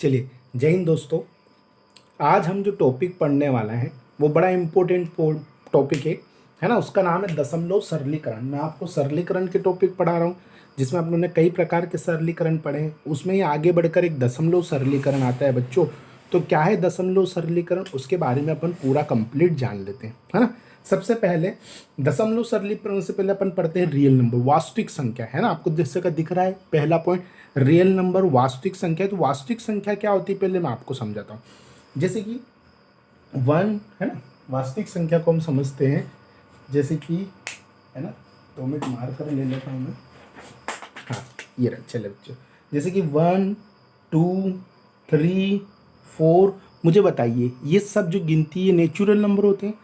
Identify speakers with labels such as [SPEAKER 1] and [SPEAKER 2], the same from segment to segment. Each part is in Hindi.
[SPEAKER 1] चलिए, जय हिंद दोस्तों। आज हम जो टॉपिक पढ़ने वाला है वो बड़ा इम्पोर्टेंट टॉपिक है ना। उसका नाम है दशमलव सरलीकरण। मैं आपको सरलीकरण के टॉपिक पढ़ा रहा हूँ, जिसमें आप लोगों ने कई प्रकार के सरलीकरण पढ़े हैं। उसमें ही आगे बढ़कर एक दशमलव सरलीकरण आता है बच्चों। तो क्या है दशमलव सरलीकरण, उसके बारे में अपन पूरा कंप्लीट जान लेते हैं, है ना। सबसे पहले दशमलव सरलीकरण से पहले अपन पढ़ते हैं रियल नंबर, वास्तविक संख्या, है ना। आपको जैसे का दिख रहा है पहला पॉइंट, रियल नंबर वास्तविक संख्या। तो वास्तविक संख्या क्या होती है पहले मैं आपको समझाता हूँ। जैसे कि 1 है ना, वास्तविक संख्या को हम समझते हैं जैसे कि, है ना, 2 मिनट मार कर ले लेता हूँ मैं। हाँ, ये रहा, चले बच्चों। जैसे कि 1 2 3 4। मुझे बताइए, ये सब जो गिनती है नेचुरल नंबर होते हैं।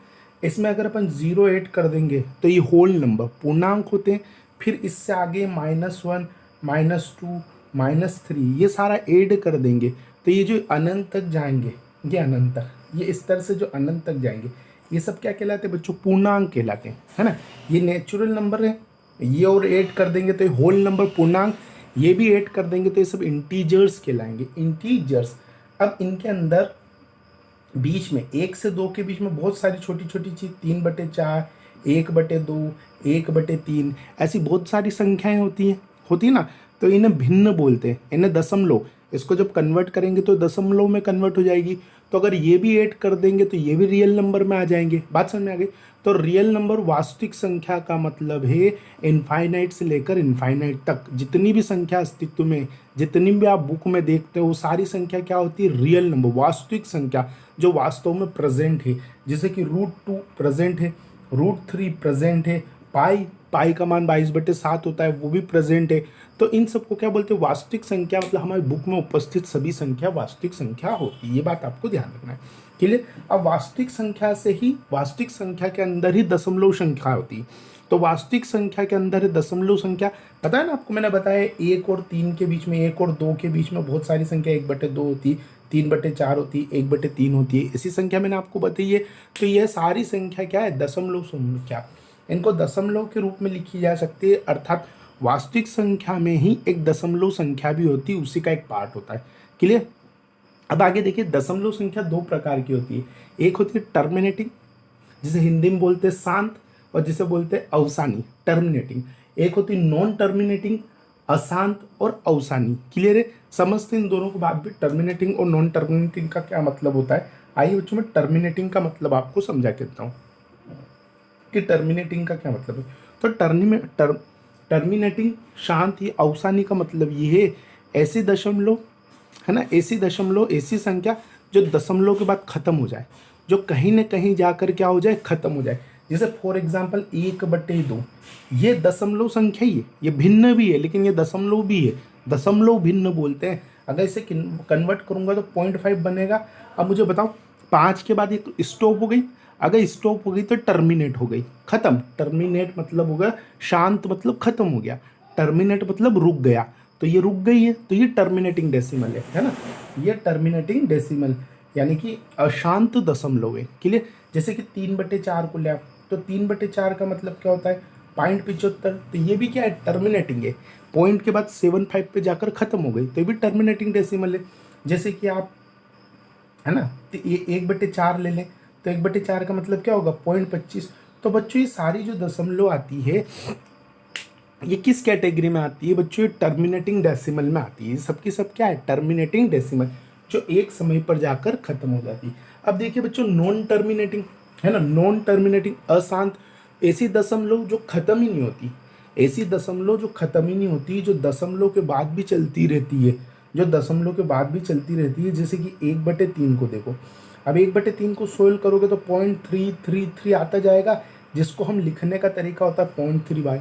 [SPEAKER 1] इसमें अगर अपन 0 ऐड कर देंगे तो ये होल नंबर पूर्णांक होते हैं। फिर इससे आगे -1 -2 -3 ये सारा ऐड कर देंगे तो ये जो अनंत तक जाएंगे, ये अनंत तक, ये इस तरह से जो अनंत तक जाएंगे, ये सब क्या कहलाते हैं बच्चों? पूर्णांक कहलाते हैं, है ना। ये नेचुरल नंबर है, ये और ऐड कर देंगे तो ये होल नंबर पूर्णांक, ये भी ऐड कर देंगे तो ये सब इंटीजर्स कहलाएंगे, इंटीजर्स। अब इनके अंदर बीच में 1 से 2 के बीच में बहुत सारी छोटी छोटी चीज, 3/4, 1/2, 1/3, ऐसी बहुत सारी संख्याएं होती है ना। तो इन्हें भिन्न बोलते हैं, इन्हें दशमलव। इसको जब कन्वर्ट करेंगे तो दशमलव में कन्वर्ट हो जाएगी। तो अगर ये भी ऐड कर देंगे तो ये भी रियल नंबर में आ जाएंगे। बात समझ में आ गई। तो रियल नंबर वास्तविक संख्या का मतलब है इनफाइनाइट से लेकर इनफाइनाइट तक जितनी भी संख्या अस्तित्व में, जितनी भी आप बुक में देखते हो, वो सारी संख्या क्या होती है? रियल नंबर, वास्तविक संख्या, जो वास्तव में प्रेजेंट है। जैसे कि √2 प्रेजेंट है, √3 प्रेजेंट है, पाई का मान 22/7 होता है, वो भी प्रेजेंट है। तो इन सबको क्या बोलते हैं? वास्तविक संख्या। मतलब हमारी बुक में उपस्थित सभी संख्या वास्तविक संख्या होती है। ये बात आपको ध्यान रखना है, क्लियर। अब वास्तविक संख्या से ही, वास्तविक संख्या के अंदर ही दशमलव संख्या होती है। तो वास्तविक संख्या के अंदर है दशमलव संख्या। पता है ना आपको, मैंने बताया 1 और 3 के बीच में, 1 और 2 के बीच में बहुत सारी संख्या 1/2 होती, 3/4 होती, 1/3 होती है। इसी संख्या मैंने आपको बताई है। तो यह सारी संख्या क्या है? दशमलव संख्या। इनको दशमलव के रूप में लिखी जा सकती है, अर्थात वास्तविक संख्या में ही एक दशमलव संख्या भी होती है, उसी का एक पार्ट होता है, क्लियर। अब आगे देखिए, दशमलव संख्या 2 प्रकार की होती है। एक होती है टर्मिनेटिंग, जिसे हिंदी में बोलते हैं शांत, और जिसे बोलते हैं अवसानी, टर्मिनेटिंग। एक होती है नॉन टर्मिनेटिंग, अशांत और अवसानी, क्लियर है। समझते इन दोनों को बात भी, टर्मिनेटिंग और नॉन टर्मिनेटिंग का क्या मतलब होता है। आइए बच्चों, मैं टर्मिनेटिंग का मतलब आपको समझा के देता हूँ कि टर्मिनेटिंग का क्या मतलब है। तो टर्मिनेटिंग शांत, ही अवसानी का मतलब ये है ऐसी दशमलव, है ना, ऐसी दशमलव, ऐसी संख्या जो दशमलव के बाद खत्म हो जाए, जो कहीं ना कहीं जाकर क्या हो जाए? खत्म हो जाए। जैसे फॉर एग्जाम्पल 1/2, ये दशमलव संख्या ही है, ये भिन्न भी है लेकिन ये दशमलव भी है, दशमलव भिन्न बोलते हैं। अगर इसे कन्वर्ट करूंगा तो 0.5 बनेगा। अब मुझे बताओ, 5 के बाद एक स्टॉप हो गई, अगर स्टॉप हो गई तो टर्मिनेट हो गई, खत्म। टर्मिनेट मतलब होगा शांत, मतलब खत्म हो गया। टर्मिनेट मतलब रुक गया, तो ये रुक गई है, तो ये टर्मिनेटिंग डेसिमल है ना। ये टर्मिनेटिंग डेसिमल यानी कि अशांत दशमलव है, क्लियर। जैसे कि 3/4 को ले, तो 3/4 का मतलब क्या होता है? 0.75। तो ये भी क्या है? टर्मिनेटिंग है। पॉइंट के बाद 75 पे जाकर खत्म हो गई, तो ये भी टर्मिनेटिंग डेसिमल है। जैसे कि आप, है ना, तो ये 1/4 ले लें, तो 1/4 का मतलब क्या होगा? 0.25। तो बच्चों, ये सारी जो दशमलव आती है ये किस कैटेगरी में आती है बच्चों? ये टर्मिनेटिंग डेसिमल में आती है। सबकी सब क्या है? टर्मिनेटिंग डेसिमल, जो एक समय पर जाकर खत्म हो जाती है। अब देखिए बच्चों, नॉन टर्मिनेटिंग, है ना, नॉन टर्मिनेटिंग, अशांत, ऐसी दशमलव जो खत्म ही नहीं होती, ऐसी दशमलव जो खत्म ही नहीं होती, जो दशमलव के बाद भी चलती रहती है, जो दशमलव के बाद भी चलती रहती है। जैसे कि 1/3 को देखो, अब 1/3 को सोल्व करोगे तो 0.333 आता जाएगा, जिसको हम लिखने का तरीका होता है 0.3,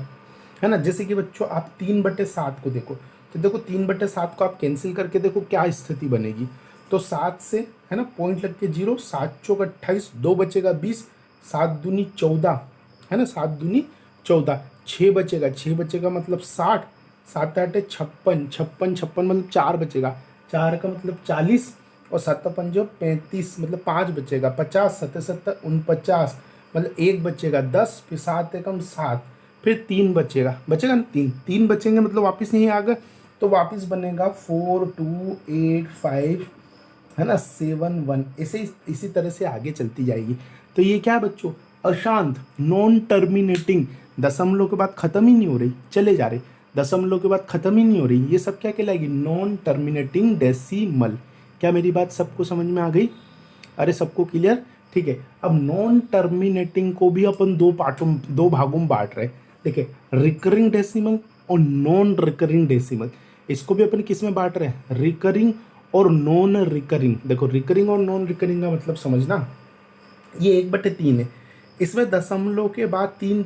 [SPEAKER 1] है ना। जैसे कि बच्चों आप 3/7 को देखो, तो देखो 3/7 को आप कैंसिल करके देखो क्या स्थिति बनेगी। तो 7 से, है ना, पॉइंट लग के 0, 7 चौक 28, 2 बचेगा 20, 7 दूनी 14, है ना, 7 दूनी 14, 6 बचेगा, 6 बचेगा मतलब 60, 7 8 56, 56 56 मतलब 4 बचेगा, 4 का मतलब 40, और 7 5 35 मतलब 5 बचेगा, 50, 7 7 49 मतलब 1 बचेगा, 10, फिर 7 एकम 7, फिर 3 बचेगा ना, 3 बचेंगे मतलब वापस नहीं आ गए, तो वापस बनेगा 4285 है ना 71, ऐसे इसी तरह से आगे चलती जाएगी। तो ये क्या है बच्चों, अशांत नॉन टर्मिनेटिंग, दशमलव के बाद खत्म ही नहीं हो रही, चले जा रहे, दशमलव के बाद खत्म ही नहीं हो रही, ये सब क्या कहलाएगी, नॉन टर्मिनेटिंग डेसिमल। क्या मेरी बात सबको समझ में आ गई? अरे सबको क्लियर? ठीक है। अब नॉन टर्मिनेटिंग को भी अपन दो भागों में बांट रहे हैं। देखिए, रिकरिंग डेसिमल और नॉन रिकरिंग डेसिमल, इसको भी अपन किस में बांट रहे हैं, रिकरिंग और नॉन रिकरिंग। देखो, रिकरिंग और नॉन रिकरिंग का मतलब समझना, ये 1/3 है, इसमें दशमलव के बाद 3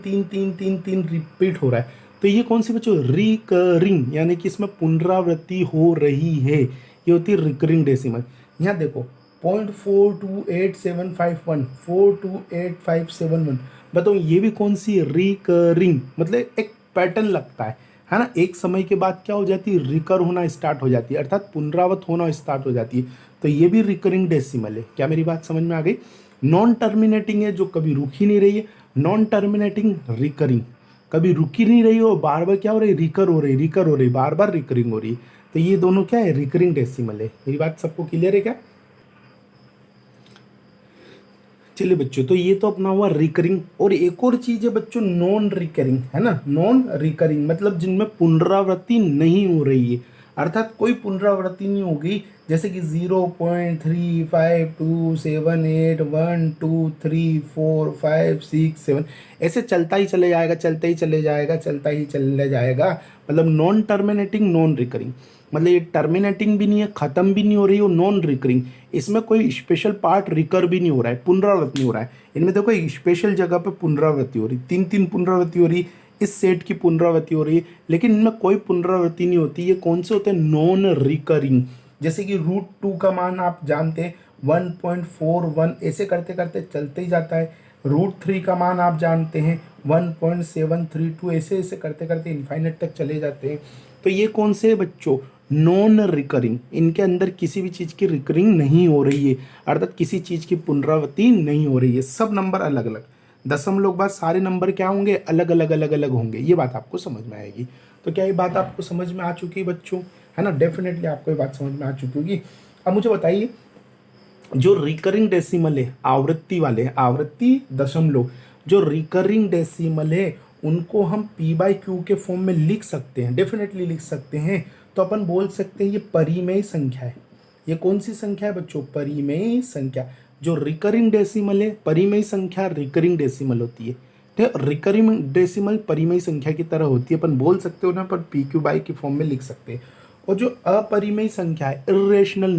[SPEAKER 1] रिपीट हो रहा है, तो ये कौन सी बच्चों, रिकरिंग, यानी कि इसमें पुनरावृत्ति हो रही है, ये होती है रिकरिंग डेसिमल। यहाँ देखो 0.428751, 428571, बताओ ये भी कौन सी, रिकरिंग, मतलब एक पैटर्न लगता है ना, एक समय के बाद क्या हो जाती है, रिकर होना स्टार्ट हो जाती है, अर्थात पुनरावृत्त होना स्टार्ट हो जाती है, तो ये भी रिकरिंग डेसिमल है। क्या मेरी बात समझ में आ गई? नॉन टर्मिनेटिंग है, जो कभी रुक ही नहीं रही है, नॉन टर्मिनेटिंग रिकरिंग, कभी रुक ही नहीं रही हो, बार बार क्या हो रही है, रिकर हो रही, बार बार रिकरिंग हो रही है, तो ये दोनों क्या है, रिकरिंग डेसिमल है। मेरी बात सबको क्लियर है क्या? चलिए बच्चों, तो ये तो अपना हुआ रिकरिंग, और एक और चीज है बच्चों, नॉन रिकरिंग, है ना, नॉन रिकरिंग मतलब जिनमें पुनरावृत्ति नहीं हो रही है, अर्थात कोई पुनरावृत्ति नहीं होगी, जैसे कि 0.35278123456 ऐसे चलता ही चले जाएगा, मतलब नॉन टर्मिनेटिंग नॉन रिकरिंग, मतलब ये टर्मिनेटिंग भी नहीं है, खत्म भी नहीं हो रही, और नॉन रिकरिंग, इसमें कोई स्पेशल पार्ट रिकर भी नहीं हो रहा है, पुनरावृत्ति नहीं हो रहा है, इनमें देखो एक स्पेशल जगह पे पुनरावृत्ति हो रही, 3 पुनरावृत्ति हो रही, इस सेट की पुनरावृत्ति हो रही है, लेकिन इनमें कोई पुनरावृत्ति नहीं होती। ये कौन से होते हैं, नॉन रिकरिंग। जैसे कि √2 का मान आप जानते हैं 1.41, ऐसे करते करते चलते ही जाता है। √3 का मान आप जानते हैं 1.732, ऐसे ऐसे करते करते इनफाइनाइट तक चले जाते हैं। तो ये कौन से बच्चों, नॉन रिकरिंग, इनके अंदर किसी भी चीज़ की रिकरिंग नहीं हो रही है, अर्थात किसी चीज़ की पुनरावृत्ति नहीं हो रही है, सब नंबर अलग अलग, दशमलव के बाद सारे नंबर क्या होंगे, अलग अलग होंगे, ये बात आपको समझ में आएगी। तो क्या ये बात आपको समझ में आ चुकी है बच्चों, है ना, डेफिनेटली आपको ये बात समझ में आ चुकी होगी। अब मुझे बताइए, जो रिकरिंग डेसिमल है, आवृत्ति वाले, आवृत्ति दशमलव, जो रिकरिंग डेसिमल है, उनको हम p/q के फॉर्म में लिख सकते हैं, डेफिनेटली लिख सकते हैं। तो अपन बोल सकते हैं ये परिमेय संख्या है। ये कौन सी संख्या है बच्चों, परिमेय संख्या। जो रिकरिंग डेसिमल है, परिमेय संख्या रिकरिंग डेसिमल होती है, ठीक है, रिकरिंग डेसिमल परिमेय संख्या की तरह होती है, अपन बोल सकते हो ना, पर pq/, के फॉर्म में लिख सकते हैं। और जो अपरिमेय संख्या है, इर्रेशनल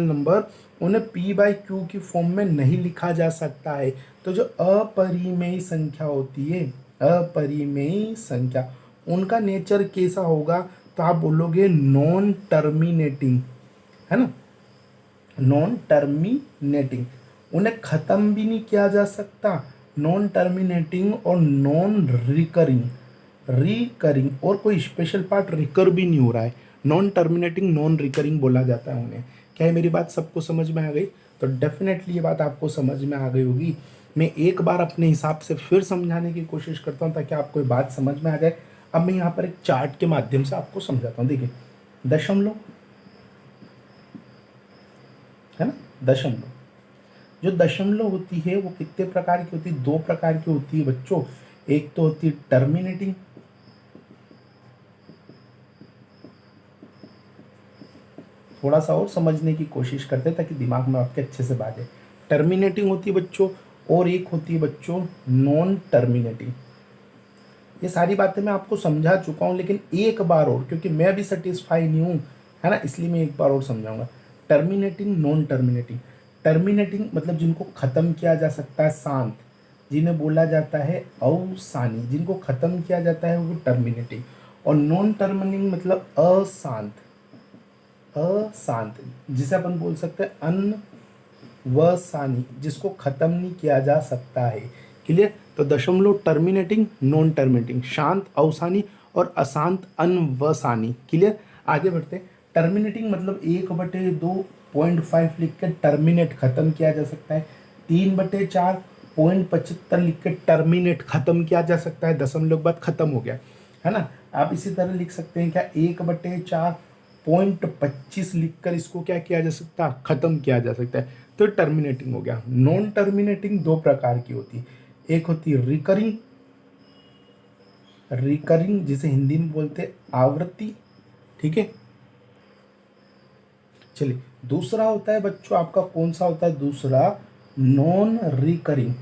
[SPEAKER 1] नंबर, उन्हें p/q की फॉर्म में नहीं लिखा जा सकता है। तो जो अपरिमेय संख्या होती है, अपरिमेय संख्या, उनका नेचर कैसा होगा, तो आप बोलोगे नॉन टर्मिनेटिंग, है ना, नॉन टर्मिनेटिंग, उन्हें खत्म भी नहीं किया जा सकता, नॉन टर्मिनेटिंग और नॉन रिकरिंग, और कोई स्पेशल पार्ट रिकर भी नहीं हो रहा है, नॉन टर्मिनेटिंग नॉन रिकरिंग बोला जाता है उन्हें। क्या है मेरी बात सबको समझ में आ गई? तो डेफिनेटली ये बात आपको समझ में आ गई होगी। मैं एक बार अपने हिसाब से फिर समझाने की कोशिश करता हूँ ताकि आपको ये बात समझ में आ जाए। अब मैं यहाँ पर एक चार्ट के माध्यम से आपको समझाता हूँ। देखिए, दशमलव, है ना, दशमलव, जो दशमलव होती है वो कितने प्रकार की होती है, 2 प्रकार की होती है बच्चों। एक तो होती है टर्मिनेटिंग, थोड़ा सा और समझने की कोशिश करते हैं ताकि दिमाग में आपके अच्छे से बात है। टर्मिनेटिंग होती है बच्चों, और एक होती है बच्चों नॉन टर्मिनेटिंग। ये सारी बातें मैं आपको समझा चुका हूँ, लेकिन एक बार और, क्योंकि मैं भी सेटिस्फाई नहीं हूँ, है ना, इसलिए मैं एक बार और समझाऊंगा। Terminating, non terminating. टर्मिनेटिंग मतलब जिनको ख़त्म किया जा सकता है, शांत, जिन्हें बोला जाता है अवसानी, जिनको ख़त्म किया जाता है वो टर्मिनेटिंग। और नॉन टर्मिनेटिंग मतलब अशांत, जिसे अपन बोल सकते हैं अनवसानी, जिसको ख़त्म नहीं किया जा सकता है। क्लियर? तो दशमलव टर्मिनेटिंग, नॉन टर्मिनेटिंग, शांत, अवसानी, और अशांत, अनवसानी। क्लियर? आगे बढ़ते। टर्मिनेटिंग मतलब 1/2.5 लिख के टर्मिनेट, खत्म किया जा सकता है। 3/4.75 लिख के टर्मिनेट, खत्म किया जा सकता है, दशमलव के बाद खत्म हो गया, है ना। आप इसी तरह लिख सकते हैं क्या 1/4.25 लिखकर इसको क्या किया जा सकता है, खत्म किया जा सकता है। तो टर्मिनेटिंग हो गया। नॉन टर्मिनेटिंग दो प्रकार की होती है, एक होती है रिकरिंग, रिकरिंग जिसे हिंदी में बोलते हैं आवृत्ति, ठीक है। चलिए दूसरा होता है बच्चों आपका कौन सा होता है, दूसरा नॉन रिकरिंग,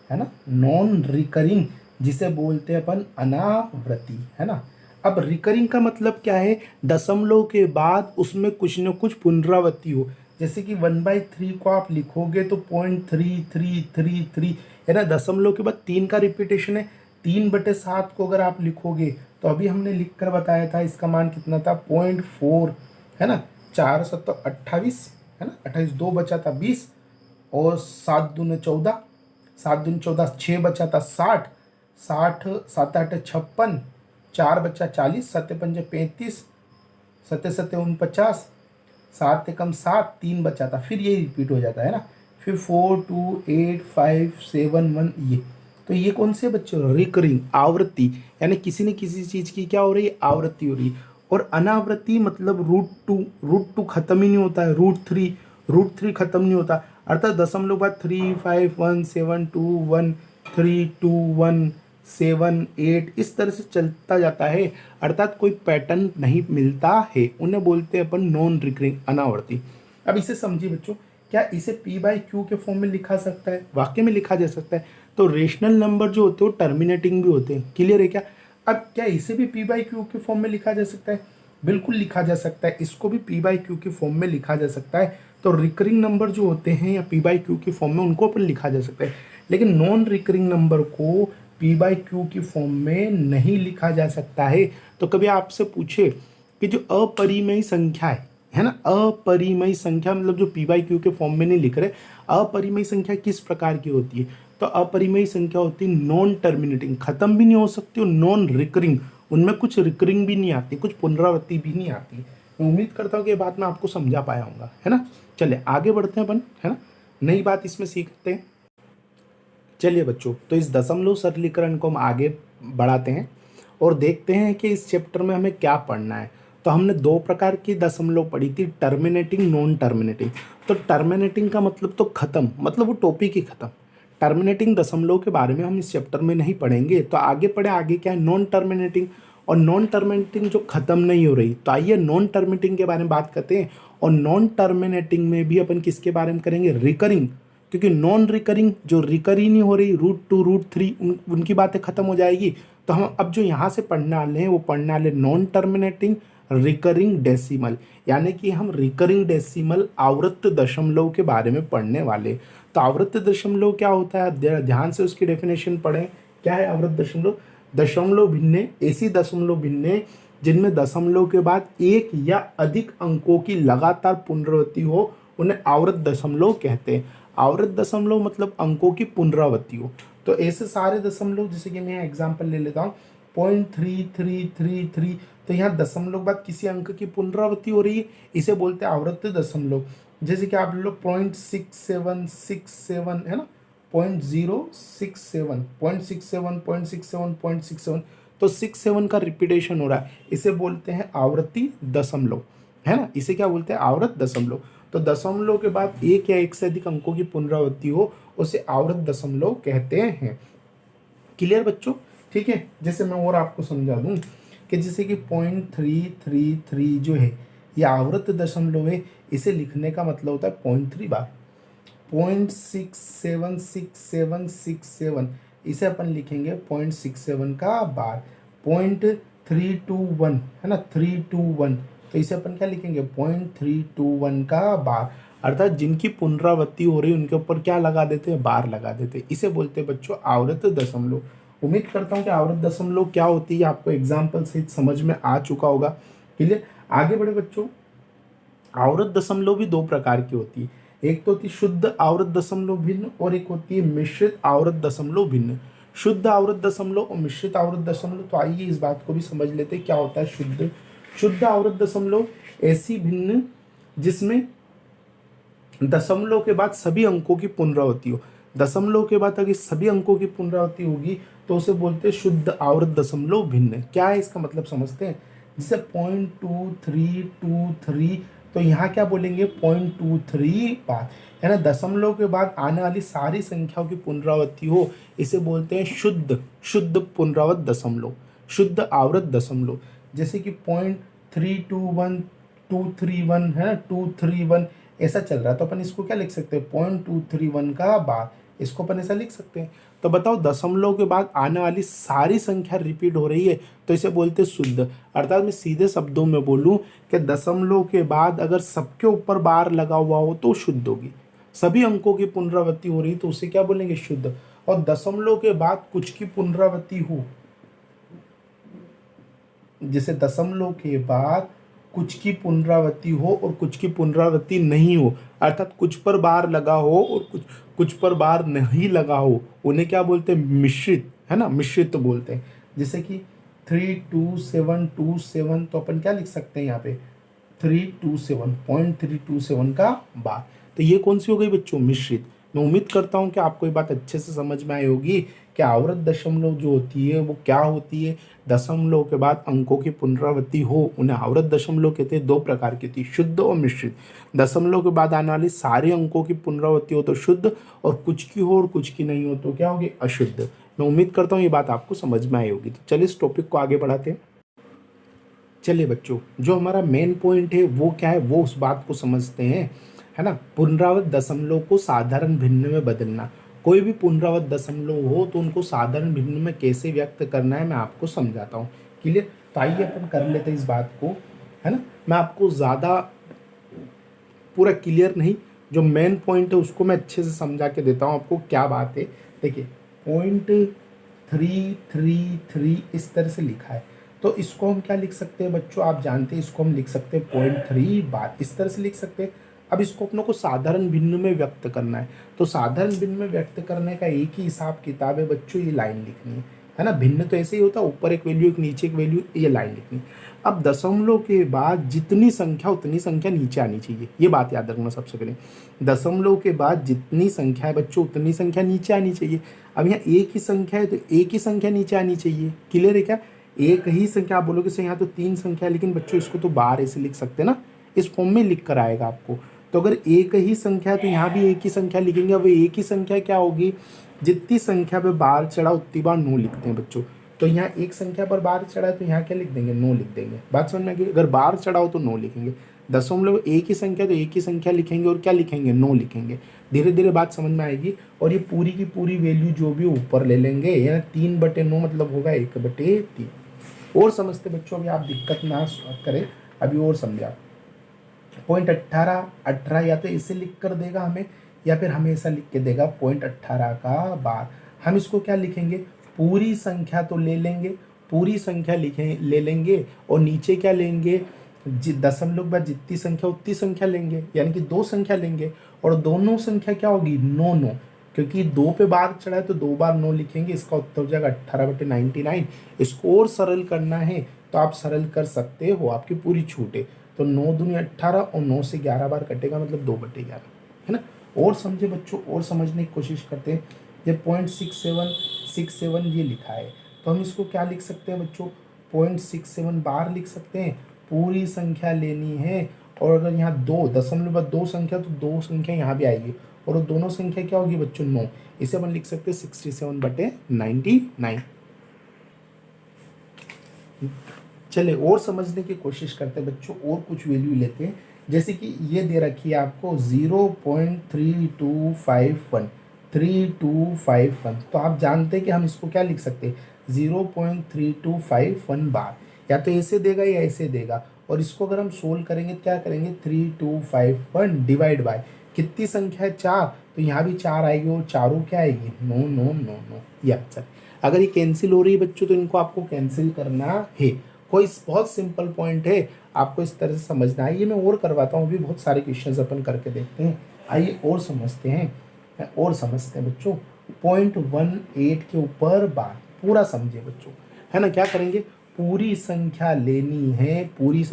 [SPEAKER 1] है ना, नॉन रिकरिंग जिसे बोलते हैं अपन अनावृत्ति, है ना। अब रिकरिंग का मतलब क्या है, दशमलव के बाद उसमें कुछ न कुछ पुनरावृत्ति हो। जैसे कि 1/3 को आप लिखोगे तो 0.3333, है ना, दशमलव के बाद 3 का रिपीटेशन है। 3/7 को अगर आप लिखोगे तो अभी हमने लिख कर बताया था इसका मान कितना था, 0.4, है ना। 4 7 28, है ना, 28, 2 बचा था 20 और 7 दूने 14, 7 दूने 14, 6 बचा था 60, 60 7 8 56, 4 बचा 40, 7 पंजे 35, 7 7 49, 7 एकम 7, 3 बचा था, फिर ये रिपीट हो जाता है ना, फिर 4 2 8 5 7 1 ये। तो ये कौन से बच्चों, रिकरिंग आवृत्ति, यानी किसी न किसी चीज की क्या हो रही है, आवृत्ति हो रही है। और अनावृत्ति मतलब रूट टू खत्म ही नहीं होता है, रूट थ्री खत्म नहीं होता, अर्थात दशमलव बाद 3 5 1 7 2 1 3 2 1 7 8 इस तरह से चलता जाता है, अर्थात कोई पैटर्न नहीं मिलता है, उन्हें बोलते हैं अपन नॉन रिकरिंग अनावर्ती। अब इसे समझिए बच्चों, क्या इसे P/Q के फॉर्म में लिखा सकता है, वाकई में लिखा जा सकता है। तो रेशनल नंबर जो होते हैं वो टर्मिनेटिंग भी होते हैं, क्लियर है क्या। अब क्या इसे भी P/Q के फॉर्म में लिखा जा सकता है, बिल्कुल लिखा जा सकता है, इसको भी P/Q के फॉर्म में लिखा जा सकता है। तो रिकरिंग नंबर जो होते हैं या P/Q के फॉर्म में उनको अपन लिखा जा सकता है, लेकिन नॉन रिकरिंग नंबर को P/Q की फॉर्म में नहीं लिखा जा सकता है। तो कभी आपसे पूछे कि जो अपरिमेय संख्या है ना, अपरिमेय संख्या मतलब जो P/Q के फॉर्म में नहीं लिख रहे, अपरिमेय संख्या किस प्रकार की होती है, तो अपरिमेय संख्या होती है नॉन टर्मिनेटिंग, खत्म भी नहीं हो सकती, और नॉन रिकरिंग, उनमें कुछ रिकरिंग भी नहीं आती, कुछ पुनरावृत्ति भी नहीं आती। मैं उम्मीद करता हूँ कि ये बात मैं आपको समझा पाया हूँ, है ना। चलिए आगे बढ़ते हैं अपन, है ना, नई बात इसमें सीखते हैं। चलिए बच्चों, तो इस दशमलव सरलीकरण को हम आगे बढ़ाते हैं और देखते हैं कि इस चैप्टर में हमें क्या पढ़ना है। तो हमने दो प्रकार की दशमलव पढ़ी थी, टर्मिनेटिंग, नॉन टर्मिनेटिंग। तो टर्मिनेटिंग का मतलब तो खत्म, मतलब वो टॉपिक ही खत्म। टर्मिनेटिंग दशमलव के बारे में हम इस चैप्टर में नहीं पढ़ेंगे, तो आगे पढ़े, आगे क्या है, नॉन टर्मिनेटिंग। और नॉन टर्मिनेटिंग जो खत्म नहीं हो रही, तो आइए नॉन टर्मिनेटिंग के बारे में बात करते हैं। और नॉन टर्मिनेटिंग में भी अपन किसके बारे में करेंगे, रिकरिंग, क्योंकि नॉन रिकरिंग जो रिकर ही नहीं हो रही, रूट 2 रूट 3 उनकी बातें खत्म हो जाएगी। तो हम अब जो यहाँ से पढ़ने वाले हैं वो पढ़ने वाले नॉन टर्मिनेटिंग रिकरिंग डेसिमल, यानी कि हम रिकरिंग डेसिमल आवृत्त दशमलव के बारे में पढ़ने वाले। तो आवृत्त दशमलव क्या होता है, ध्यान से उसकी डेफिनेशन पढ़ें। क्या है आवृत्त दशमलव, दशमलव भिन्ने ऐसी दशमलव भिन्ने जिनमें दशमलव के बाद एक या अधिक अंकों की लगातार पुनरावृत्ति हो, उन्हें आवृत्त दशमलव कहते हैं। आवृत्त दशमलव मतलब अंकों की पुनरावृत्ति हो। तो ऐसे सारे दशमलव, जैसे कि मैं एग्जांपल ले लेता हूँ 0.3333, तो यहाँ दशमलव बाद किसी अंक की पुनरावृत्ति हो रही है, इसे बोलते हैं आवृत्त दशमलव। जैसे कि आप लोग 0.6767 है ना, 0.067 0.67 तो 67 का रिपीटेशन हो रहा है, इसे बोलते हैं आवृत्ति दशमलव, है ना, इसे क्या बोलते हैं, आवृत्त दशमलव। तो दशमलव के बाद एक या एक से अधिक अंकों की पुनरावृत्ति हो, उसे आवृत्त दशमलव कहते हैं। क्लियर बच्चों, ठीक है। जैसे मैं और आपको समझा दूं कि जैसे कि 0.333 जो है ये आवृत्त दशमलव है, इसे लिखने का मतलब होता है 0.3 बार। 0.67667 इसे अपन लिखेंगे 0.67 का बार। 0.321 है ना, 321, तो इसे अपन क्या लिखेंगे, 0.321 का बार। अर्थात जिनकी पुनरावृत्ति हो रही है उनके ऊपर क्या लगा देते हैं, बार लगा देते हैं। इसे बोलते हैं बच्चों आवृत्त दशमलव। उम्मीद करता हूँ कि आवृत्त दशमलव क्या होती है आपको एग्जाम्पल से समझ में आ चुका होगा। क्लियर, आगे बढ़े बच्चों। आवृत्त दशमलव भी दो प्रकार की होती है, एक तो होती है शुद्ध आवृत्त दशमलव भिन्न और एक होती है मिश्रित आवृत्त दशमलव भिन्न। शुद्ध आवृत्त दशमलव और मिश्रित आवृत्त दशमलव, तो आइए इस बात को भी समझ लेते हैं क्या होता है शुद्ध आवृत्त दशमलव ऐसी भिन्न जिसमें दशमलव के बाद सभी अंकों की पुनरावृत्ति हो। दशमलव के बाद अगर सभी अंकों की पुनरावृत्ति होगी तो उसे बोलते हैं शुद्ध आवर्त दशमलव भिन्न। क्या है इसका मतलब समझते हैं? जैसे 0.2323, तो यहाँ क्या बोलेंगे 0.23 बार, है ना, दशमलव के बाद आने वाली सारी संख्याओं की पुनरावृत्ति हो, इसे बोलते हैं शुद्ध पुनरावृत दशमलव, शुद्ध आवर्त दशमलव। जैसे कि 0.321231 है ना, 231 ऐसा चल रहा है, तो अपन इसको क्या लिख सकते हैं 0.231 का बार, इसको अपन ऐसा लिख सकते हैं। तो बताओ दशमलव के बाद आने वाली सारी संख्या रिपीट हो रही है, तो इसे बोलते हैं शुद्ध। अर्थात मैं सीधे शब्दों में बोलूं कि दशमलव के बाद अगर सबके ऊपर बार लगा हुआ हो तो शुद्ध होगी, सभी अंकों की पुनरावृत्ति हो रही तो उसे क्या बोलेंगे शुद्ध। और दशमलव के बाद कुछ की पुनरावृत्ति हो, जैसे दशमलव के बाद कुछ की पुनरावृत्ति हो और कुछ की पुनरावृत्ति नहीं हो, अर्थात कुछ पर बार लगा हो और कुछ पर बार नहीं लगा हो, उन्हें क्या बोलते हैं मिश्रित, है ना, मिश्रित तो बोलते हैं। जैसे कि 32727, तो अपन क्या लिख सकते हैं यहाँ पे 327.327 का बार। तो ये कौन सी हो गई बच्चों मिश्रित। मैं उम्मीद करता हूँ कि आपको ये बात अच्छे से समझ में आई होगी कि आवर्त दशमलव जो होती है वो क्या होती है। दशमलव के बाद अंकों की पुनरावृत्ति हो उन्हें आवर्त दशमलव कहते हैं। दो प्रकार की थी, शुद्ध और मिश्रित। दशमलव के बाद आने वाली सारे अंकों की पुनरावृत्ति हो तो शुद्ध, और कुछ की हो और कुछ की नहीं हो तो क्या होगी अशुद्ध। मैं उम्मीद करता हूँ ये बात आपको समझ में आई होगी। तो चलिए इस टॉपिक को आगे बढ़ाते हैं। चलिए बच्चों, जो हमारा मेन पॉइंट है वो क्या है, वो उस बात को समझते हैं, है ना। पुनरावृत दशमलव को साधारण भिन्न में बदलना। कोई भी पुनरावृत दशमलव हो तो उनको साधारण भिन्न में कैसे व्यक्त करना है मैं आपको समझाता हूँ। क्लियर? तो आइए अपन कर लेते हैं इस बात को, है ना। मैं आपको ज़्यादा पूरा क्लियर नहीं, जो मेन पॉइंट है उसको मैं अच्छे से समझा के देता हूँ आपको क्या बात है। देखिए 0.333 इस तरह से लिखा है, तो इसको हम क्या लिख सकते हैं बच्चों, आप जानते हैं इसको हम लिख सकते हैं 0.3 बार, इस तरह से लिख सकते हैं। अब इसको अपनों को साधारण भिन्न में व्यक्त करना है, तो साधारण भिन्न में व्यक्त करने का एक ही हिसाब किताब है बच्चों, ये लाइन लिखनी है ना। भिन्न तो ऐसे ही होता है, ऊपर एक वैल्यू एक नीचे एक वैल्यू, ये लाइन लिखनी। अब दशमलव के बाद जितनी संख्या उतनी संख्या नीचे आनी चाहिए, ये बात याद रखना सबसे पहले। दशमलव के बाद जितनी संख्या है बच्चों उतनी संख्या नीचे आनी चाहिए। अब यहाँ एक ही संख्या है तो एक ही संख्या नीचे आनी चाहिए। क्लियर है क्या? एक ही संख्या, आप बोलोगे सर यहाँ तो 3 संख्या है, लेकिन बच्चों इसको तो बार ऐसे लिख सकते हैं ना, इस फॉर्म में लिख कर आएगा आपको। तो अगर एक ही संख्या है तो यहाँ भी एक ही संख्या लिखेंगे। अब एक ही संख्या क्या होगी, जितनी संख्या पे बार चढ़ा उतनी बार 9 लिखते हैं बच्चों। तो यहाँ एक संख्या पर बार चढ़ा है तो यहाँ क्या लिख देंगे 9 लिख देंगे। बात समझ में आ गई? अगर बार चढ़ा हो तो 9 लिखेंगे। दशमलव एक ही संख्या तो एक ही संख्या लिखेंगे और क्या लिखेंगे 9 लिखेंगे। धीरे धीरे बात समझ में आएगी। और ये पूरी की पूरी वैल्यू जो भी ऊपर ले लेंगे, यानी 3/9 मतलब होगा 1/3। और समझते बच्चों, अभी आप दिक्कत ना करें, अभी और समझा। 0.18 या तो इसे लिख कर देगा हमें, या फिर हमें ऐसा लिख के देगा 0.18 का बार। हम इसको क्या लिखेंगे, पूरी संख्या तो ले लेंगे, पूरी संख्या ले लेंगे, और नीचे क्या लेंगे, दशमलव के बाद जितनी संख्या उतनी संख्या लेंगे, यानी कि 2 संख्या लेंगे। और दोनों संख्या क्या होगी 9, क्योंकि 2 पे बार चढ़ा है तो 2 बार 9 लिखेंगे। इसका उत्तर हो जाएगा 18/99। इसको और सरल करना है तो आप सरल कर सकते हो, आपकी पूरी छूट है। तो 9 दूनी 18 और 9 से 11 बार कटेगा, मतलब 2/11, है ना। और समझे बच्चों, और समझने की कोशिश करते हैं। ये 0.6767 ये लिखा है, तो हम इसको क्या लिख सकते हैं बच्चों, 0.67 बार लिख सकते हैं। पूरी संख्या लेनी है, और अगर यहाँ 2 दशमलव बाद 2 संख्या तो 2 संख्या यहाँ भी आएगी, और वो दोनों संख्या क्या होगी बच्चों 9। इसे अपन लिख सकते हैं 67/99। चले और समझने की कोशिश करते हैं बच्चों, और कुछ वैल्यू लेते हैं। जैसे कि ये दे रखी है आपको 0.3251, तो आप जानते हैं कि हम इसको क्या लिख सकते हैं 0.3251 बार। या तो ऐसे देगा या ऐसे देगा, और इसको अगर हम सोल्व करेंगे क्या करेंगे 3251 डिवाइड बाय कितनी संख्या है 4, तो यहाँ भी 4 आएगी, और चारों क्या आएगी 9 9 9 9। या अच्छा, अगर ये कैंसिल हो रही है बच्चों तो इनको आपको कैंसिल करना है। कोई बहुत सिंपल पॉइंट है, आपको इस तरह से समझना है। ये मैं और करवाता हूँ, अभी बहुत सारे क्वेश्चंस अपन करके देखते हैं। आइए और समझते हैं बच्चों। 0.18 के ऊपर बार पूरा समझे बच्चों, है ना। क्या करेंगे, पूरी संख्या लेनी है, पूरी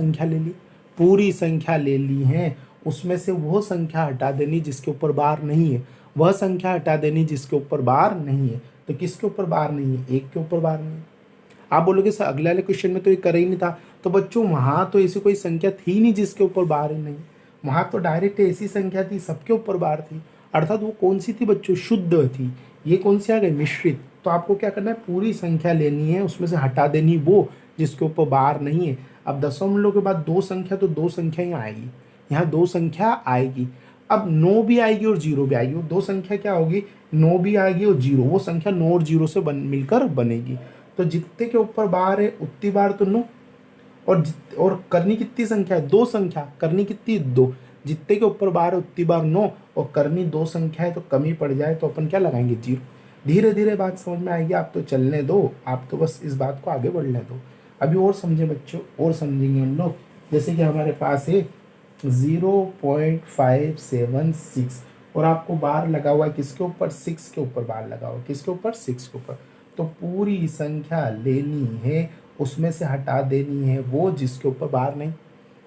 [SPEAKER 1] संख्या ले ली है, उसमें से वो संख्या हटा देनी जिसके ऊपर बार नहीं है, वह संख्या हटा देनी जिसके ऊपर बार नहीं है। तो किसके ऊपर बार नहीं है, 1 के ऊपर बार नहीं है। आप बोलोगे सर अगले वाले क्वेश्चन में तो ये कर ही नहीं था, तो बच्चों वहाँ तो ऐसी कोई संख्या थी नहीं जिसके ऊपर बार ही नहीं, वहाँ तो डायरेक्ट ऐसी संख्या थी सबके ऊपर बार थी, अर्थात वो कौन सी थी बच्चों, शुद्ध थी। ये कौन सी आ गई, मिश्रित। तो आपको क्या करना है, पूरी संख्या लेनी है, उसमें से हटा देनी वो जिसके ऊपर बार नहीं है। अब दशमलव के बाद दो संख्या, तो दो संख्या ही आएगी, यहाँ दो संख्या आएगी। अब 9 भी आएगी और 0 भी आएगी, दो संख्या क्या होगी, 9 भी आएगी और 0, वो संख्या 9 और 0 से मिलकर बनेगी। तो जितने के ऊपर बार है उतनी बार तो 9, और करनी कितनी संख्या है, दो संख्या, करनी कितनी, 2। जितने के ऊपर बार है उतनी बार 9, और करनी दो संख्या है तो कमी पड़ जाए तो अपन क्या लगाएंगे, 0। धीरे धीरे बात समझ में आएगी, आप तो चलने दो, आप तो बस इस बात को आगे बढ़ने दो। अभी और समझे बच्चों, और समझेंगे हम लोग। जैसे कि हमारे पास है 0.576 और आपको बार लगा हुआ है किसके ऊपर, 6 के ऊपर बार लगा हुआ है, किसके ऊपर, 6 के ऊपर। तो पूरी संख्या लेनी है, उसमें से हटा देनी है वो जिसके ऊपर बार नहीं,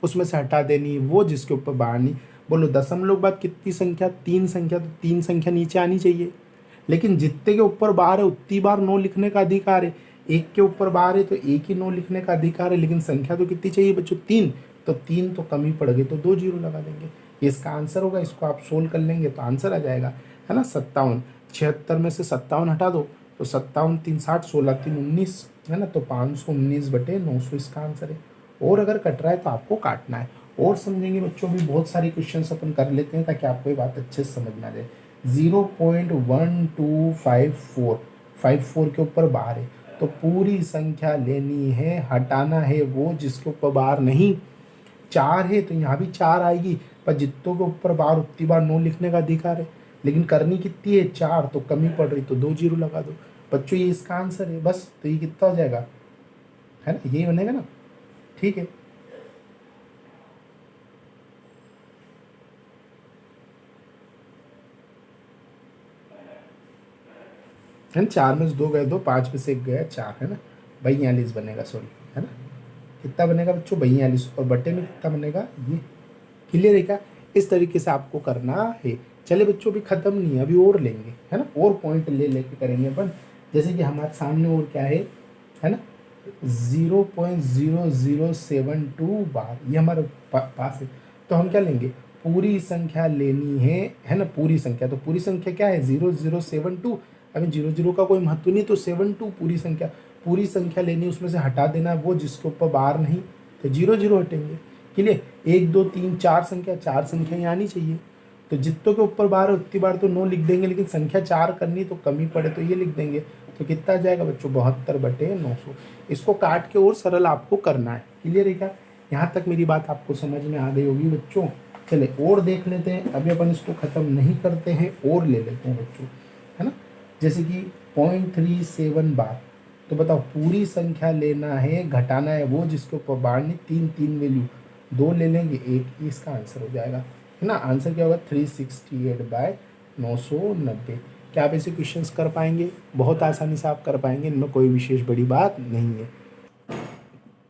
[SPEAKER 1] उसमें से हटा देनी है वो जिसके ऊपर बार नहीं। बोलो दशमलव के बाद कितनी संख्या, 3 संख्या, तो 3 संख्या नीचे आनी चाहिए। लेकिन जितने के ऊपर बार है उतनी बार 9 लिखने का अधिकार है, 1 के ऊपर बार है तो 1 ही 9 लिखने का अधिकार है, लेकिन संख्या तो कितनी चाहिए बच्चों, 3। तो 3 तो कमी पड़ गई, तो 2 0 लगा देंगे, ये इसका आंसर होगा। इसको आप सोल्व कर लेंगे तो आंसर आ जाएगा, है ना, 57। 76 में से 57 हटा दो तो 57 3 60, 16 3 19, है ना, तो 519/900 इसका आंसर है। और अगर कट रहा है तो आपको काटना है। और समझेंगे बच्चों, भी बहुत सारे क्वेश्चन अपन कर लेते हैं ताकि आपको ये बात अच्छे से समझ में आ जाए। 0.1254 के ऊपर बार है, तो पूरी संख्या लेनी है, हटाना है वो जिसके ऊपर बार नहीं। 4 है तो यहाँ भी 4 आएगी, पर जितनों के ऊपर बार उतनी बार 9 लिखने का अधिकार है, लेकिन करनी कितनी है, 4, तो कमी पड़ रही, तो 2 0 लगा दो बच्चों, ये इसका आंसर है। बस तो ये कितना हो जाएगा, है ना, यही बनेगा ना, ठीक है। है ना, 4 में से 2 गए 2, 5 में से 1 गया 4, है ना, 42 बनेगा, सॉरी, है ना, कितना बनेगा बच्चों, 42, और बटे में कितना बनेगा, ये। क्लियर है क्या, इस तरीके से आपको करना है। चले बच्चों, अभी खत्म नहीं है, अभी और लेंगे, है ना, और पॉइंट ले लेके करेंगे अपन। जैसे कि हमारे सामने और क्या है ना, 0.0072 बार, ये हमारे पास है। तो हम क्या लेंगे, पूरी संख्या लेनी है ना, पूरी संख्या, तो पूरी संख्या क्या है, 0072। अभी 00 का कोई महत्व नहीं, तो 72 पूरी संख्या लेनी, उसमें से हटा देना वो जिसके ऊपर बार नहीं, तो 0 0 हटेंगे। क्लियर, 1 2 3 4 संख्या, 4 संख्या यहाँ आनी चाहिए, तो जितनों के ऊपर बार है उतनी बार तो 9 लिख देंगे, लेकिन संख्या 4 करनी तो कमी पड़े तो ये लिख देंगे। तो कितना जाएगा बच्चों, 72/900। इसको काट के और सरल आपको करना है। क्लियर है क्या, यहाँ तक मेरी बात आपको समझ में आ गई होगी बच्चों। चले और देख लेते हैं, अभी अपन इसको ख़त्म नहीं करते हैं, और ले लेते हैं बच्चों, है ना। जैसे कि 0.37 बार, तो बताओ पूरी संख्या लेना है, घटाना है वो जिसके ऊपर बार नहीं, 3 वैल्यू, 2 ले लेंगे, 1, इसका आंसर हो जाएगा, है ना। आंसर क्या होगा, 368/990। क्या आप ऐसे क्वेश्चंस कर पाएंगे, बहुत आसानी से आप कर पाएंगे, इनमें कोई विशेष बड़ी बात नहीं है।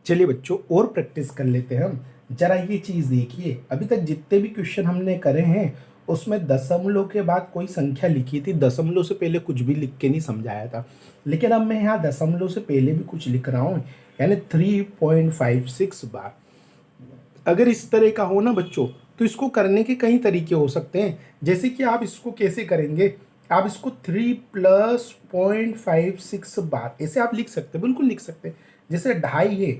[SPEAKER 1] चलिए बच्चों, और प्रैक्टिस कर लेते हैं हम। जरा ये चीज़ देखिए, अभी तक जितने भी क्वेश्चन हमने करे हैं उसमें दशमलव के बाद कोई संख्या लिखी थी, दशमलव से पहले कुछ भी लिख के नहीं समझाया था, लेकिन अब मैं यहाँ दशमलव से पहले भी कुछ लिख रहा हूँ, यानी 3.56 बार। अगर इस तरह का हो ना बच्चों, तो इसको करने के कई तरीके हो सकते हैं। जैसे कि आप इसको कैसे करेंगे, आप इसको 3 + 0.56 बार ऐसे आप लिख सकते हैं, बिल्कुल लिख सकते हैं। जैसे 2.5 है,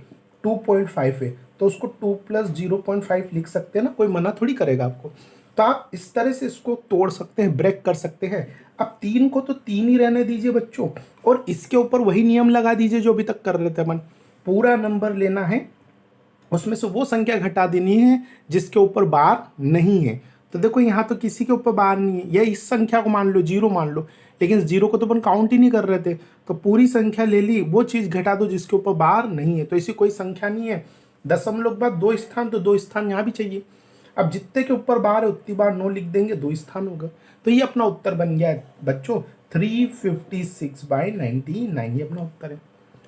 [SPEAKER 1] 2.5 है, तो उसको 2 + 0.5 लिख सकते हैं ना, कोई मना थोड़ी करेगा आपको। तो आप इस तरह से इसको तोड़ सकते हैं, ब्रेक कर सकते हैं। अब 3 को तो 3 ही रहने दीजिए बच्चों, और इसके ऊपर वही नियम लगा दीजिए जो अभी तक कर रहे थे अपन। पूरा नंबर लेना है, उसमें से वो संख्या घटा देनी है जिसके ऊपर बार नहीं है। तो देखो यहाँ तो किसी के ऊपर बार नहीं है, या इस संख्या को मान लो 0 मान लो, लेकिन इस 0 को तो अपन काउंट ही नहीं कर रहे थे। तो पूरी संख्या ले ली, वो चीज़ घटा दो जिसके ऊपर बार नहीं है, तो ऐसी कोई संख्या नहीं है। दशमलव के बाद 2 स्थान, तो 2 स्थान यहाँ भी चाहिए। अब जितने के ऊपर बार है उतनी बार 9 लिख देंगे, 2 स्थान होगा। तो ये अपना उत्तर बन गया है बच्चों, 356/99, ये अपना उत्तर है।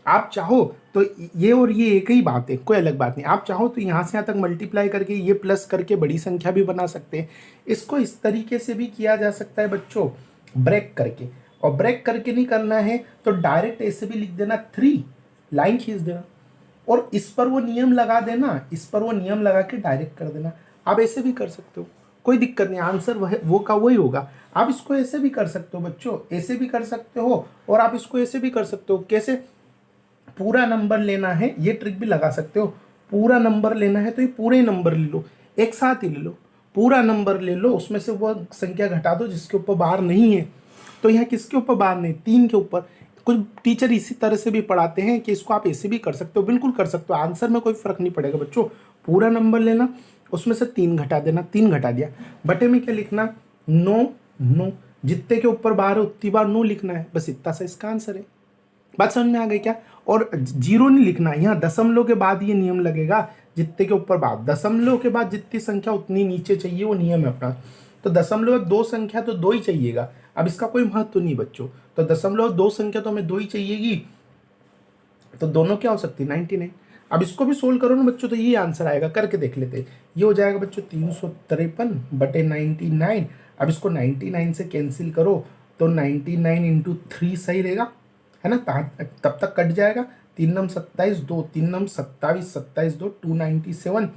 [SPEAKER 1] आप चाहो तो ये और ये एक ही बात है, कोई अलग बात नहीं। आप चाहो तो यहाँ से यहाँ तक मल्टीप्लाई करके ये प्लस करके बड़ी संख्या भी बना सकते हैं। इसको इस तरीके से भी किया जा सकता है बच्चों, ब्रेक करके, और ब्रेक करके नहीं करना है तो डायरेक्ट ऐसे भी लिख देना 3, लाइन खींच देना और इस पर वो नियम लगा देना, इस पर वो नियम लगा के डायरेक्ट कर देना। आप ऐसे भी कर सकते हो, कोई दिक्कत नहीं, आंसर वो का वही होगा। आप इसको ऐसे भी कर सकते हो बच्चों, ऐसे भी कर सकते हो और आप इसको ऐसे भी कर सकते हो। कैसे? पूरा नंबर लेना है, ये ट्रिक भी लगा सकते हो। पूरा नंबर लेना है तो ये पूरे नंबर ले लो, एक साथ ही ले लो, पूरा नंबर ले लो, उसमें से वो संख्या घटा दो जिसके ऊपर बार नहीं है। तो यहाँ किसके ऊपर बार नहीं? 3 के ऊपर। कुछ टीचर इसी तरह से भी पढ़ाते हैं कि इसको आप ऐसे भी कर सकते हो, बिल्कुल कर सकते हो, आंसर में कोई फर्क नहीं पड़ेगा बच्चों। पूरा नंबर लेना, उसमें से 3 घटा देना, 3 घटा दिया, बटे में क्या लिखना? 9, 9, जितने के ऊपर बार है उतनी बार 9 लिखना है, बस इतना सा इसका आंसर है। बात समझ में आ गई क्या? और 0 नहीं लिखना, यहाँ दशमलव के बाद ये नियम लगेगा, जितने के ऊपर बार, दशमलव के बाद जितनी संख्या उतनी नीचे चाहिए, वो नियम है अपना। तो दशमलव 2 संख्या तो 2 ही चाहिएगा, अब इसका कोई महत्व नहीं बच्चों। तो दशमलव 2 संख्या तो हमें 2 ही चाहिएगी, तो दोनों क्या हो सकती है? 99। अब इसको भी सोल्व करो ना बच्चों, तो ये आंसर आएगा, करके देख लेते हैं। ये हो जाएगा बच्चों 353 बटे 99। अब इसको 99 से कैंसिल करो तो 99 इंटू 3 सही रहेगा, है ना? तब तक कट जाएगा। 3 नम 27, 2 3 नम 27, 27 2 297,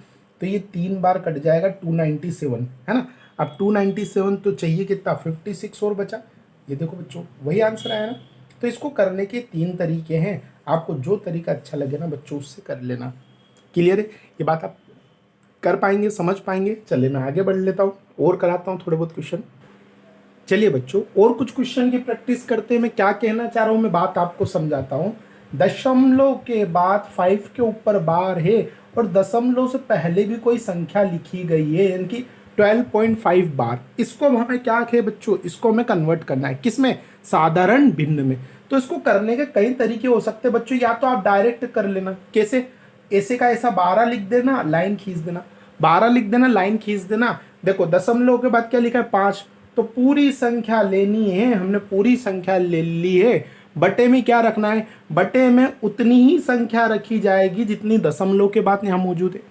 [SPEAKER 1] तो ये 3 बार कट जाएगा 297, है ना? अब 297 तो चाहिए कितना? 56 और बचा, ये देखो बच्चों वही आंसर आया ना। तो इसको करने के 3 तरीके हैं, आपको जो तरीका अच्छा लगे ना बच्चों उससे कर लेना। क्लियर है? ये बात आप कर पाएंगे, समझ पाएंगे? चलिए मैं आगे बढ़ लेता हूँ और कराता हूँ थोड़े बहुत क्वेश्चन। चलिए बच्चों और कुछ क्वेश्चन की प्रैक्टिस करते हैं। मैं क्या कहना चाह रहा हूँ, मैं बात आपको समझाता हूँ। दशमलव के बाद 5 के ऊपर बार है और दशमलव से पहले भी कोई संख्या लिखी गई है, यानी कि 12.5 बार। इसको हमें क्या है बच्चों? इसको हमें कन्वर्ट करना है, किसमें? साधारण भिन्न में। तो इसको करने के कई तरीके हो सकते हैं बच्चों। या तो आप डायरेक्ट कर लेना, कैसे? ऐसे का ऐसा 12 लिख देना, लाइन खींच देना, 12 लिख देना, लाइन खींच देना। देखो दशमलव के बाद क्या लिखा है? 5, तो पूरी संख्या लेनी है, हमने पूरी संख्या ले ली है। बटे में क्या रखना है? बटे में उतनी ही संख्या रखी जाएगी जितनी दशमलव के बाद यहाँ मौजूद है।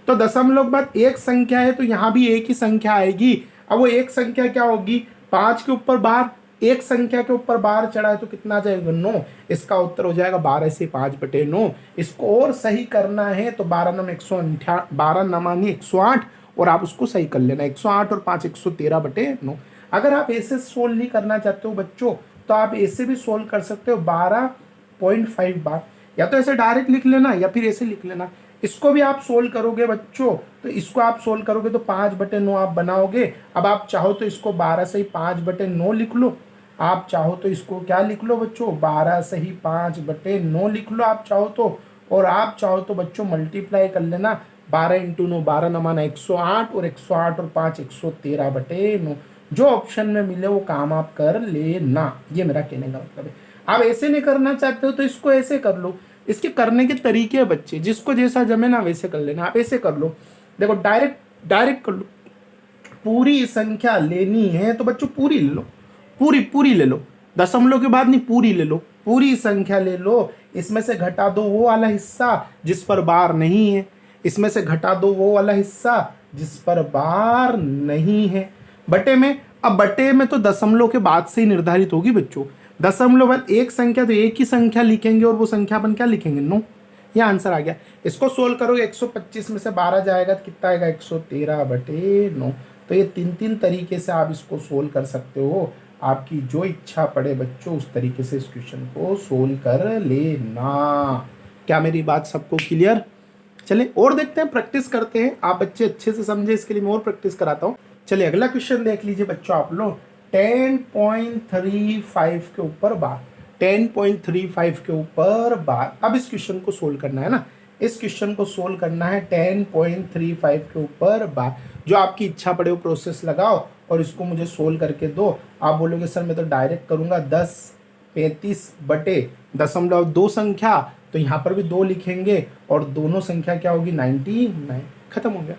[SPEAKER 1] तो दशमलव के बाद एक संख्या है तो यहाँ भी एक ही संख्या आएगी। अब वो एक संख्या क्या होगी? 5 के ऊपर बार, एक संख्या के ऊपर बार चढ़ा है तो कितना आ जाएगा? 9। इसका उत्तर हो जाएगा 12 से 5 बटे 9। इसको और सही करना है तो 12 नम 108, 12 नमानी 108, और आप उसको सही कर लेना, 108 और 5 113 बटे 9। अगर आप ऐसे सोल्व नहीं करना चाहते हो बच्चों तो आप ऐसे भी सोल्व कर सकते हो 12.5 बार। या तो ऐसे डायरेक्ट लिख लेना या फिर ऐसे लिख लेना। इसको भी आप सोल्व करोगे बच्चों, तो इसको आप सोल्व करोगे तो 5 बटे 9 आप बनाओगे। अब आप चाहो तो इसको 12 से ही 5 बटे 9 लिख लो, आप चाहो तो इसको क्या लिख लो बच्चों? 12 से ही 5 बटे 9 लिख लो आप चाहो तो। और आप चाहो तो बच्चों मल्टीप्लाई कर लेना, 12 इंटू 9, 12 नमाना 108 और 108 और 5 113 बटे 9। जो ऑप्शन में मिले वो काम आप कर लेना, ये मेरा कहने का मतलब है। आप ऐसे नहीं करना चाहते हो तो इसको ऐसे कर लो। इसके करने के तरीके हैं बच्चे, जिसको जैसा जमे ना वैसे कर लेना। आप ऐसे कर लो, देखो डायरेक्ट कर लो। पूरी संख्या लेनी है तो बच्चों पूरी ले लो, पूरी ले लो, दशमलव के बाद नहीं, पूरी ले लो, पूरी संख्या ले लो। इसमें से घटा दो वो वाला हिस्सा जिस पर बार नहीं है, इसमें से घटा दो वो वाला हिस्सा जिस पर बार नहीं है। बटे में, अब बटे में तो दशमलव के बाद से ही निर्धारित होगी बच्चों। दशमलव बाद एक संख्या तो एक ही संख्या लिखेंगे और वो संख्या अपन क्या लिखेंगे? 9। ये आंसर आ गया। इसको सोल्व करोगे 125 में से 12 जाएगा तो कितना आएगा? 113 बटे 9। तो ये 3 तरीके से आप इसको सोल्व कर सकते हो। आपकी जो इच्छा पड़े बच्चों उस तरीके से इस क्वेश्चन को सोल्व कर लेना। क्या मेरी बात सबको क्लियर? चलिए और देखते हैं, प्रैक्टिस करते हैं। आप बच्चे अच्छे से समझे इसके लिए मैं और प्रैक्टिस कराता हूँ। चलिए अगला क्वेश्चन देख लीजिए बच्चों आप लोग। 10.35 के ऊपर बार, 10.35 के ऊपर बार। अब इस क्वेश्चन को सोल्व करना है ना, इस क्वेश्चन को सोल्व करना है 10.35 के ऊपर बार। जो आपकी इच्छा पड़े वो प्रोसेस लगाओ और इसको मुझे सोल्व करके दो। आप बोलोगे सर मैं तो डायरेक्ट करूंगा, 10 35 बटे दशमलव 2 संख्या, तो यहाँ पर भी 2 लिखेंगे और दोनों संख्या क्या होगी? 99। खत्म हो गया।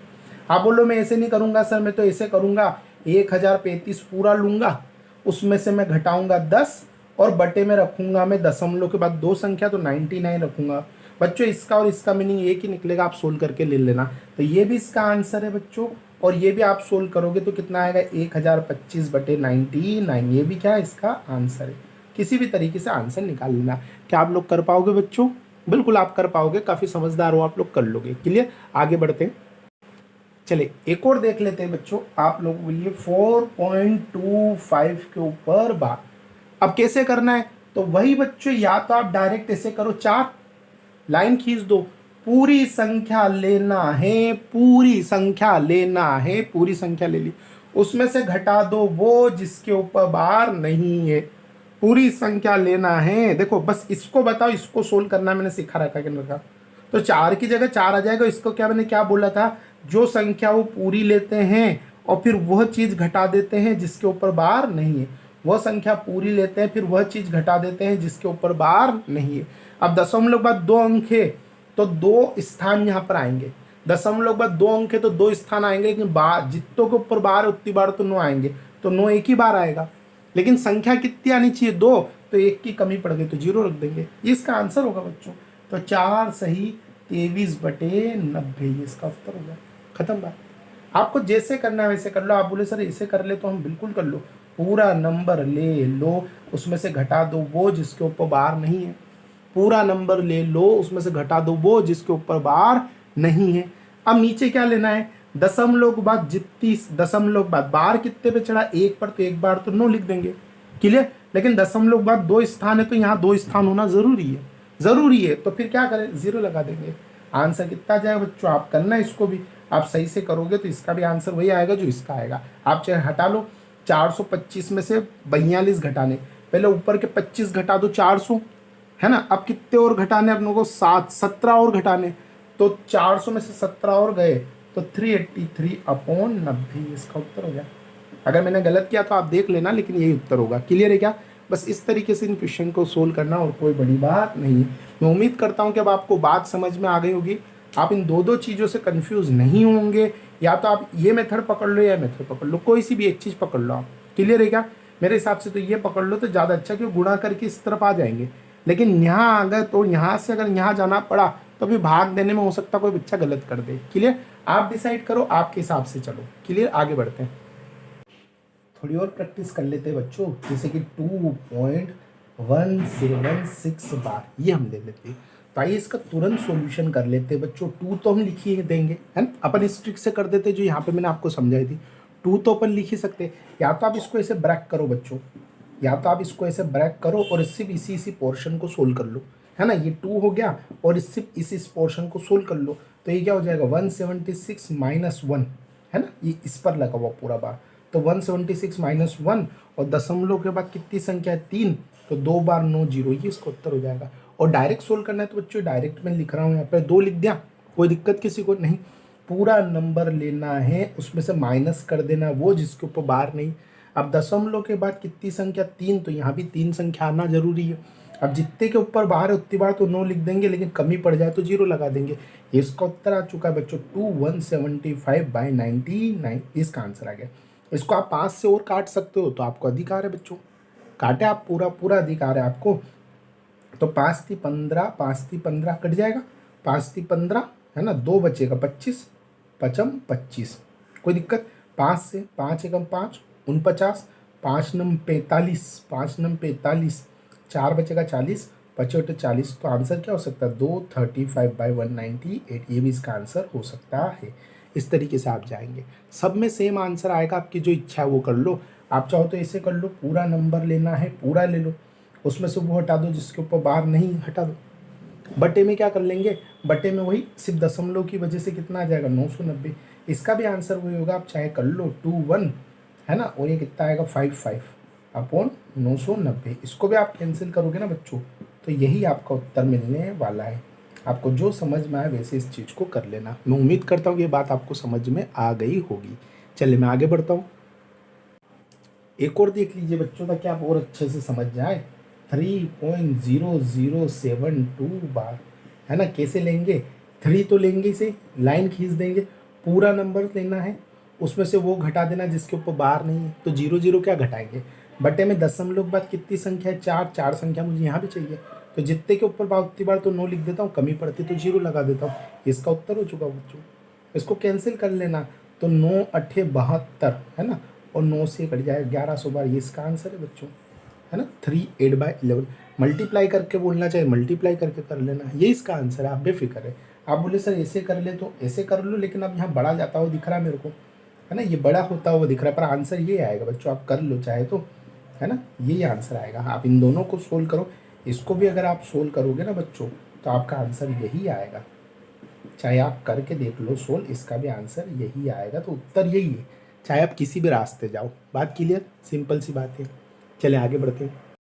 [SPEAKER 1] आप बोलो मैं ऐसे नहीं करूंगा सर, मैं तो ऐसे करूंगा, 1035 पूरा लूंगा, उसमें से मैं घटाऊंगा 10 और बटे में रखूंगा मैं दशमलव के बाद 2 संख्या तो 99 रखूंगा। बच्चों इसका और इसका मीनिंग एक ही निकलेगा, आप सोल्व करके ले लेना। तो ये भी इसका आंसर है बच्चों, और ये भी आप सोल्व करोगे तो कितना आएगा? 1025 बटे 99। ये भी क्या है? इसका आंसर है। किसी भी तरीके से आंसर निकाल लेना। क्या आप लोग कर पाओगे बच्चों? बिल्कुल आप कर पाओगे, काफ़ी समझदार हो आप लोग, कर लोगे। क्लियर? आगे बढ़ते हैं। चलिए एक और देख लेते हैं बच्चों आप लोगों के लिए 4.25 के ऊपर बार। अब कैसे करना है? तो वही बच्चों, या तो आप डायरेक्ट ऐसे करो, 4 लाइन खींच दो, पूरी संख्या लेना है, पूरी संख्या लेना है, पूरी संख्या ले ली, उसमें से घटा दो वो जिसके ऊपर बार नहीं है। पूरी संख्या लेना है। देखो बस इसको बताओ, इसको सोल्व करना मैंने सिखा रखा है रखा। तो 4 की जगह 4 आ जाएगा। इसको क्या मैंने क्या बोला था, जो संख्या वो पूरी लेते हैं और फिर वह चीज घटा देते हैं जिसके ऊपर बार नहीं है। वह संख्या पूरी लेते हैं, फिर वह चीज घटा देते हैं जिसके ऊपर बार नहीं है। अब दशमलव के बाद 2 अंक है तो 2 स्थान यहाँ पर आएंगे। दशमलव के बाद 2 अंक है तो 2 स्थान आएंगे, लेकिन बार जितनों के ऊपर बार है उतनी बार तो 9 आएंगे, तो 9 एक ही बार आएगा। लेकिन संख्या कितनी आनी चाहिए? 2, तो 1 की कमी पड़ गई तो 0 रख देंगे। ये इसका आंसर होगा बच्चों। तो 4 सही 23/90 ये इसका उत्तर होगा। खत्म बात। आपको जैसे करना है वैसे कर लो। आप बोले सर ऐसे कर ले, तो हम बिल्कुल कर लो। पूरा नंबर ले लो, उसमें से घटा दो वो जिसके ऊपर बार नहीं है। पूरा नंबर ले लो, उसमें से घटा दो वो जिसके ऊपर बार नहीं है। अब नीचे क्या लेना है? दशमलव के बाद जितनी दशमलव के बाद बार कितने पे चढ़ा? 1 पर, तो 1 बार तो 9 लिख देंगे। क्लियर? लेकिन दशमलव के बाद 2 स्थान है तो यहाँ 2 स्थान होना जरूरी है, जरूरी है। तो फिर क्या करें? 0 लगा देंगे। आंसर कितना जाएगा बच्चों? आप करना इसको भी, आप सही से करोगे तो इसका भी आंसर वही आएगा जो इसका आएगा। आप चाहे हटा लो, 425 में से 42 घटाने, पहले ऊपर के 25 घटा दो 400, है ना। अब कितने और घटाने अपनों को? 17 और घटाने। तो 400 में से 17 और गए तो 383/90 इसका उत्तर हो गया। अगर मैंने गलत किया तो आप देख लेना, लेकिन यही उत्तर होगा। क्लियर है क्या? बस इस तरीके से इन क्वेश्चन को सोल्व करना, और कोई बड़ी बात नहीं है। मैं उम्मीद करता हूँ कि अब आपको बात समझ में आ गई होगी। आप इन दो चीज़ों से कंफ्यूज नहीं होंगे। या तो आप ये मेथड पकड़ लो या मेथड पकड़ लो, कोई सी भी एक चीज़ पकड़ लो आप। क्लियर है क्या? मेरे हिसाब से तो ये पकड़ लो तो ज़्यादा अच्छा, क्यों गुणा करके इस तरफ आ जाएंगे। लेकिन यहाँ आ गए तो यहाँ से अगर यहाँ जाना पड़ा तो भी भाग देने में हो सकता कोई बच्चा गलत कर दे। क्लियर? आप डिसाइड करो, आपके हिसाब से चलो। क्लियर? आगे बढ़ते हैं। थोड़ी और प्रैक्टिस कर लेते हैं बच्चों, जैसे कि 2.176 बार ये हम ले लेते हैं। तो आइए इसका तुरंत सॉल्यूशन कर लेते हैं बच्चों। 2 तो हम लिख ही देंगे, है ना। अपन इस ट्रिक से कर देते जो यहाँ पे मैंने आपको समझाई थी। 2 तो अपन लिख ही सकते हैं। या तो आप इसको ऐसे ब्रैक करो बच्चों, या तो आप इसको ऐसे ब्रैक करो और सिर्फ इसी पोर्शन को सोल्व कर लो, है ना। ये 2 हो गया और सिर्फ इस पोर्शन को सोल्व कर लो। तो ये क्या हो जाएगा? 176 - 1, है ना। ये इस पर लगा हुआ पूरा बार, तो 176 - 1, और दशमलव के बाद कितनी संख्या है? 3, तो 2 बार 9 0, ये इसका उत्तर हो जाएगा। और डायरेक्ट सोल्व करना है तो बच्चों डायरेक्ट मैं लिख रहा हूँ यहाँ पर 2 लिख दिया, कोई दिक्कत किसी को नहीं। पूरा नंबर लेना है, उसमें से माइनस कर देना वो जिसके ऊपर बार नहीं। अब दशमलव के बाद कितनी संख्या? 3, तो यहाँ भी 3 संख्या आना जरूरी है। अब जितने के ऊपर बार है उतनी बार तो 9 लिख देंगे, लेकिन कमी पड़ जाए तो 0 लगा देंगे। इसका उत्तर आ चुका है बच्चों 2175/99, इसका आंसर आ गया। इसको आप 5 से और काट सकते हो तो आपको अधिकार है बच्चों, काटे आप, पूरा पूरा अधिकार है आपको। तो 5 × 3 = 15, 5 × 3 = 15 कट जाएगा, 5 × 3 = 15, है ना। 2 बचेगा 25, 5 × 25, कोई दिक्कत। 5 से 5 × 1 = 5, 49, 5 × 9 = 45, 5 × 9 = 45, 4 बचेगा 40, 5 × 40, तो आंसर क्या हो सकता है? 235/198, ये भी इसका आंसर हो सकता है। इस तरीके से आप जाएंगे, सब में सेम आंसर आएगा। आपकी जो इच्छा है वो कर लो। आप चाहो तो ऐसे कर लो, पूरा नंबर लेना है, पूरा ले लो, उसमें से वो हटा दो जिसके ऊपर बार नहीं, हटा दो। बटे में क्या कर लेंगे? बटे में वही सिर्फ दशमलव की वजह से कितना आ जाएगा? 990। इसका भी आंसर वही होगा, आप चाहे कर लो 21, है ना। और ये कितना आएगा? 55/990। इसको भी आप कैंसिल करोगे ना बच्चों, तो यही आपका उत्तर मिलने वाला है। आपको जो समझ में आए वैसे इस चीज़ को कर लेना। मैं उम्मीद करता हूँ कि ये बात आपको समझ में आ गई होगी। चलिए मैं आगे बढ़ता हूँ। एक और देख लीजिए बच्चों, ताकि आप और अच्छे से समझ जाए। 3.0072 बार, है ना। कैसे लेंगे? 3 तो लेंगे, इसे लाइन खींच देंगे, पूरा नंबर लेना है, उसमें से वो घटा देना जिसके ऊपर बार नहीं है। तो 0 0 क्या घटाएंगे? बटे में दशमलव के बाद कितनी संख्या है? 4, 4 संख्या मुझे यहाँ भी चाहिए, तो जितने के ऊपर बार उतनी बार तो 9 लिख देता हूँ, कमी पड़ती तो 0 लगा देता हूँ। इसका उत्तर हो चुका बच्चों। इसको कैंसिल कर लेना, तो 9 × 8 = 72, है ना। और 9 से कट जाए 1100 बार, ये इसका आंसर है बच्चों, है ना। 3 8/11 मल्टीप्लाई करके बोलना चाहिए, मल्टीप्लाई करके कर लेना, ये इसका आंसर है। आप बेफिक्र है। आप बोले सर ऐसे कर ले तो ऐसे कर लो, लेकिन अब यहाँ बड़ा जाता हुआ दिख रहा है मेरे को, है ना, ये बड़ा होता हुआ दिख रहा है, पर आंसर ये आएगा बच्चों। आप कर लो चाहे तो, है ना, यही आंसर आएगा। आप इन दोनों को सोल्व करो, इसको भी अगर आप सोल्व करोगे ना बच्चों, तो आपका आंसर यही आएगा। चाहे आप करके देख लो सोल्व, इसका भी आंसर यही आएगा। तो उत्तर यही है, चाहे आप किसी भी रास्ते जाओ। बात क्लियर, सिंपल सी बात है। चले आगे बढ़ते हैं।